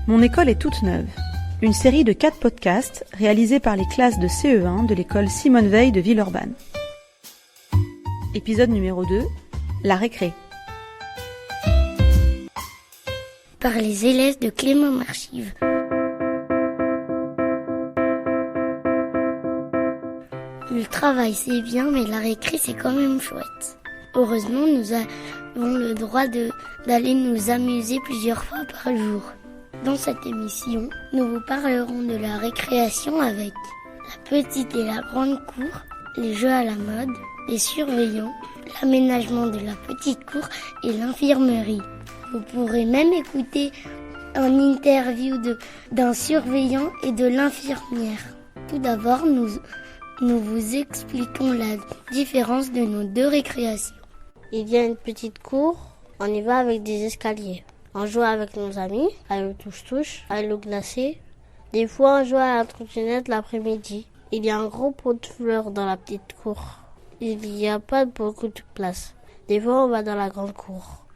Mon école est toute neuve. Une série de 4 podcasts réalisés par les classes de CE1 de l'école Simone Veil de Villeurbanne. Épisode numéro 2, la récré. Par les élèves de Clément Marchive. Le travail c'est bien, mais la récré c'est quand même chouette. Heureusement, nous avons le droit d'aller nous amuser plusieurs fois par jour. Dans cette émission, nous vous parlerons de la récréation avec la petite et la grande cour, les jeux à la mode, les surveillants, l'aménagement de la petite cour et l'infirmerie. Vous pourrez même écouter une interview d'un surveillant et de l'infirmière. Tout d'abord, nous vous expliquons la différence de nos deux récréations. Il y a une petite cour, on y va avec des escaliers. On joue avec nos amis, à le touche-touche, à l'eau glacée. Des fois, on joue à la trottinette l'après-midi. Il y a un gros pot de fleurs dans la petite cour. Il n'y a pas beaucoup de place. Des fois, on va dans la grande cour.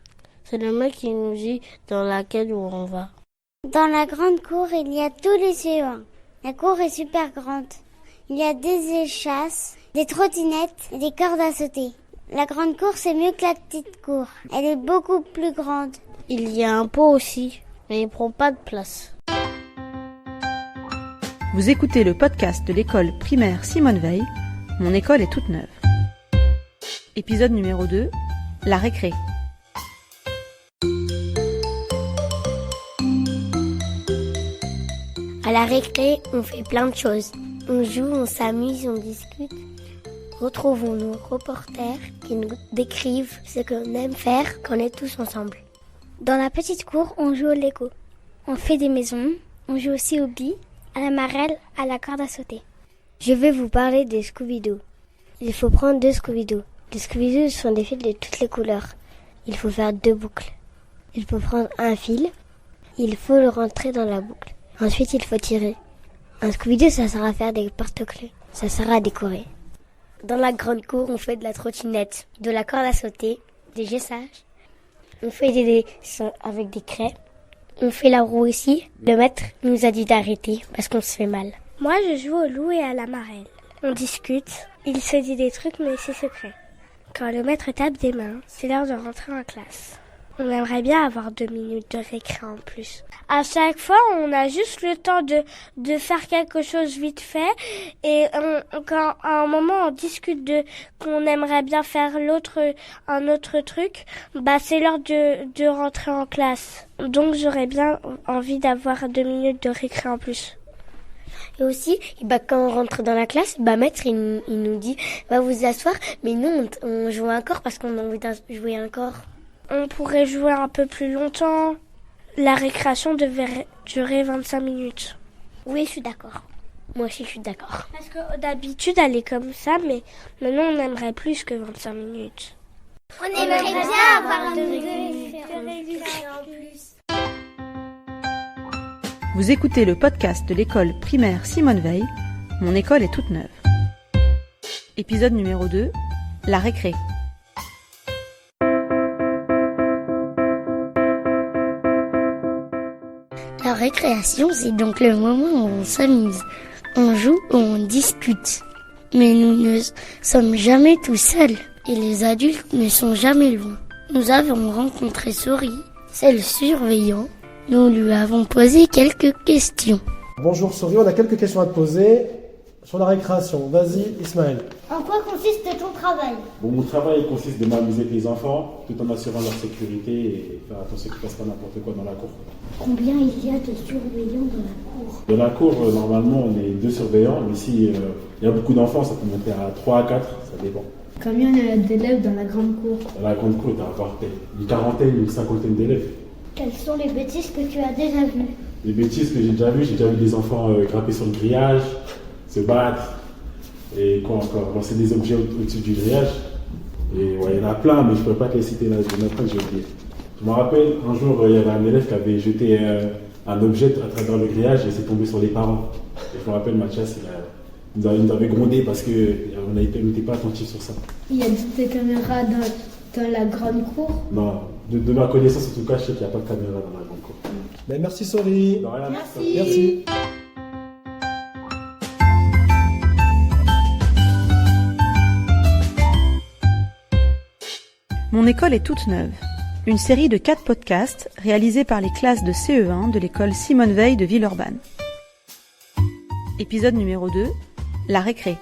C'est le mec qui nous dit dans laquelle où on va. Dans la grande cour, il y a tous les CE1. La cour est super grande. Il y a des échasses, des trottinettes et des cordes à sauter. La grande cour, c'est mieux que la petite cour. Elle est beaucoup plus grande. Il y a un pot aussi, mais il prend pas de place. Vous écoutez le podcast de l'école primaire Simone Veil. Mon école est toute neuve. Épisode numéro 2, la récré. À la récré, on fait plein de choses. On joue, on s'amuse, on discute. Retrouvons nos reporters qui nous décrivent ce qu'on aime faire quand on est tous ensemble. Dans la petite cour, on joue au Lego. On fait des maisons. On joue aussi au billes, à la marelle, à la corde à sauter. Je vais vous parler des Scooby-Doo. Il faut prendre 2 Scooby-Doo. Les Scooby-Doo sont des fils de toutes les couleurs. Il faut faire 2 boucles. Il faut prendre un fil. Il faut le rentrer dans la boucle. Ensuite, il faut tirer. Un Scooby-Doo, ça sert à faire des porte-clés. Ça sert à décorer. Dans la grande cour, on fait de la trottinette, de la corde à sauter, des gessages. On fait des dessins avec des craies. On fait la roue aussi. Le maître nous a dit d'arrêter parce qu'on se fait mal. Moi, je joue au loup et à la marelle. On discute. Il se dit des trucs, mais c'est secret. Quand le maître tape des mains, c'est l'heure de rentrer en classe. On aimerait bien avoir 2 minutes de récré en plus. À chaque fois, on a juste le temps de faire quelque chose vite fait. Et quand à un moment on discute qu'on aimerait bien faire un autre truc, c'est l'heure de rentrer en classe. Donc j'aurais bien envie d'avoir 2 minutes de récré en plus. Et aussi, quand on rentre dans la classe, maître il nous dit va vous asseoir. Mais nous, on joue encore parce qu'on a envie de jouer encore. On pourrait jouer un peu plus longtemps. La récréation devait durer 25 minutes. Oui, je suis d'accord. Moi aussi, je suis d'accord. Parce que d'habitude, elle est comme ça, mais maintenant, on aimerait plus que 25 minutes. On aimerait bien avoir 2 minutes en plus. Vous écoutez le podcast de l'école primaire Simone Veil. Mon école est toute neuve. Épisode numéro 2, la récré. La récréation, c'est donc le moment où on s'amuse, on joue ou on discute. Mais nous ne sommes jamais tout seuls et les adultes ne sont jamais loin. Nous avons rencontré Souris, c'est le surveillant. Nous lui avons posé quelques questions. Bonjour Souris, on a quelques questions à te poser sur la récréation. Vas-y Ismaël. En quoi consiste ton travail ? Mon travail consiste de m'amuser avec les enfants tout en assurant leur sécurité et faire attention qu'ils ne fassent pas n'importe quoi dans la cour. Combien il y a de surveillants dans la cour ? Dans la cour, normalement, on est 2 surveillants, mais si il y a beaucoup d'enfants, ça peut monter à 3 à 4, ça dépend. Combien il y a d'élèves dans la grande cour ? Dans la grande cour, tu as une quarantaine, une cinquantaine d'élèves. Quelles sont les bêtises que tu as déjà vues ? Les bêtises que j'ai déjà vu des enfants grimper sur le grillage, se battre, et quoi encore, lancer des objets au-dessus du grillage. Et ouais, il y en a plein, mais je ne peux pas te les citer là, il y en a plein que j'ai oublié. Je me rappelle, un jour, il y avait un élève qui avait jeté un objet à travers le grillage et c'est tombé sur les parents. Et je me rappelle, Mathias, il nous avait grondé parce qu'on n'était pas attentifs sur ça. Il y a des caméras Dans la grande cour? Non, de ma connaissance, en tout cas, je sais qu'il n'y a pas de caméra dans la grande cour. Ben, merci Sori. De rien. Merci. Mon école est toute neuve. Une série de 4 podcasts réalisés par les classes de CE1 de l'école Simone Veil de Villeurbanne. Épisode numéro 2, la récré.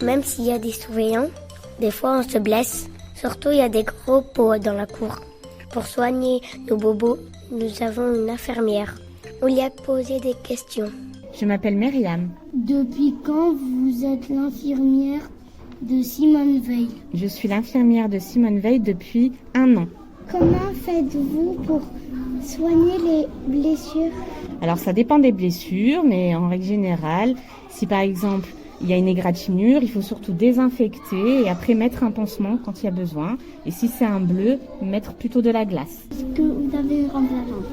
Même s'il y a des surveillants, des fois on se blesse. Surtout il y a des gros pots dans la cour. Pour soigner nos bobos, nous avons une infirmière. On lui a posé des questions. Je m'appelle Myriam. Depuis quand vous êtes l'infirmière de Simone Veil? Je suis l'infirmière de Simone Veil depuis 1 an. Comment faites-vous pour soigner les blessures? Alors ça dépend des blessures, mais en règle générale, si par exemple il y a une égratignure, il faut surtout désinfecter et après mettre un pansement quand il y a besoin. Et si c'est un bleu, mettre plutôt de la glace. Est-ce que vous avez une remplaçante?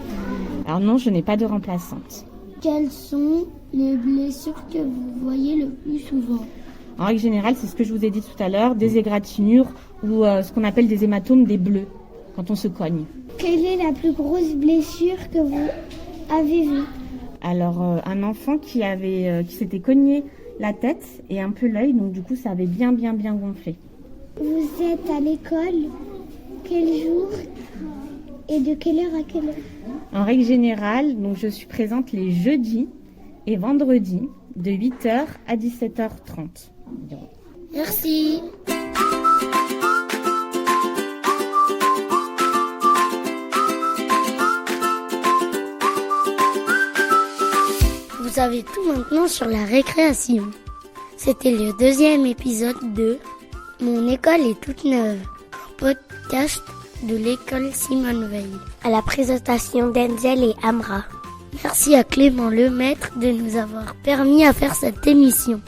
Alors non, je n'ai pas de remplaçante. Quelles sont les blessures que vous voyez le plus souvent? En règle générale, c'est ce que je vous ai dit tout à l'heure, des égratignures ou ce qu'on appelle des hématomes, des bleus, quand on se cogne. Quelle est la plus grosse blessure que vous avez vue? Alors un enfant qui s'était cogné la tête et un peu l'œil, donc du coup ça avait bien gonflé. Vous êtes à l'école quel jour et de quelle heure à quelle heure? En règle générale, donc je suis présente les jeudis et vendredis de 8h à 17h30. Merci. Vous savez tout maintenant sur la récréation. C'était le 2e épisode de Mon école est toute neuve, un podcast de l'école Simone Veil, à la présentation d'Enzel et Amra. Merci à Clément Lemaître de nous avoir permis à faire cette émission.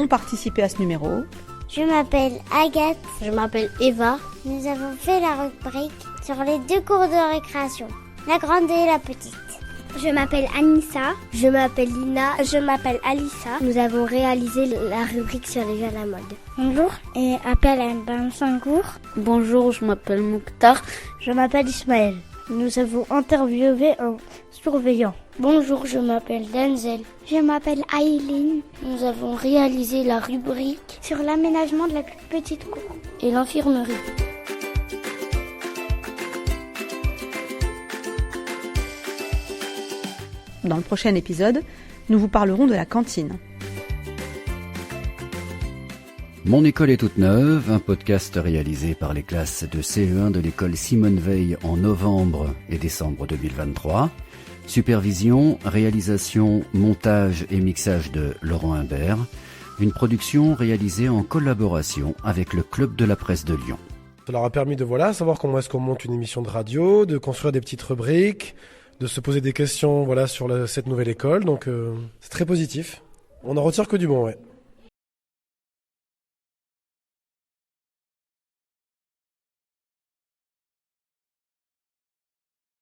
Ont participé à ce numéro Je m'appelle Agathe. Je m'appelle Eva. Nous avons fait la rubrique sur les 2 cours de récréation, la grande et la petite. Je m'appelle Anissa. Je m'appelle Lina. Je m'appelle Alissa. Nous avons réalisé la rubrique sur les jeux à la mode. Bonjour, et appelle à Bensangour. Bonjour, je m'appelle Mokhtar. Je m'appelle Ismaël. Nous avons interviewé un surveillant. Bonjour, je m'appelle Denzel. Je m'appelle Aileen. Nous avons réalisé la rubrique sur l'aménagement de la plus petite cour et l'infirmerie. Dans le prochain épisode, nous vous parlerons de la cantine. Mon école est toute neuve, un podcast réalisé par les classes de CE1 de l'école Simone Veil en novembre et décembre 2023. Supervision, réalisation, montage et mixage de Laurent Imbert. Une production réalisée en collaboration avec le Club de la Presse de Lyon. Ça leur a permis de savoir comment est-ce qu'on monte une émission de radio, de construire des petites rubriques, de se poser des questions sur cette nouvelle école. Donc c'est très positif. On n'en retire que du bon, ouais.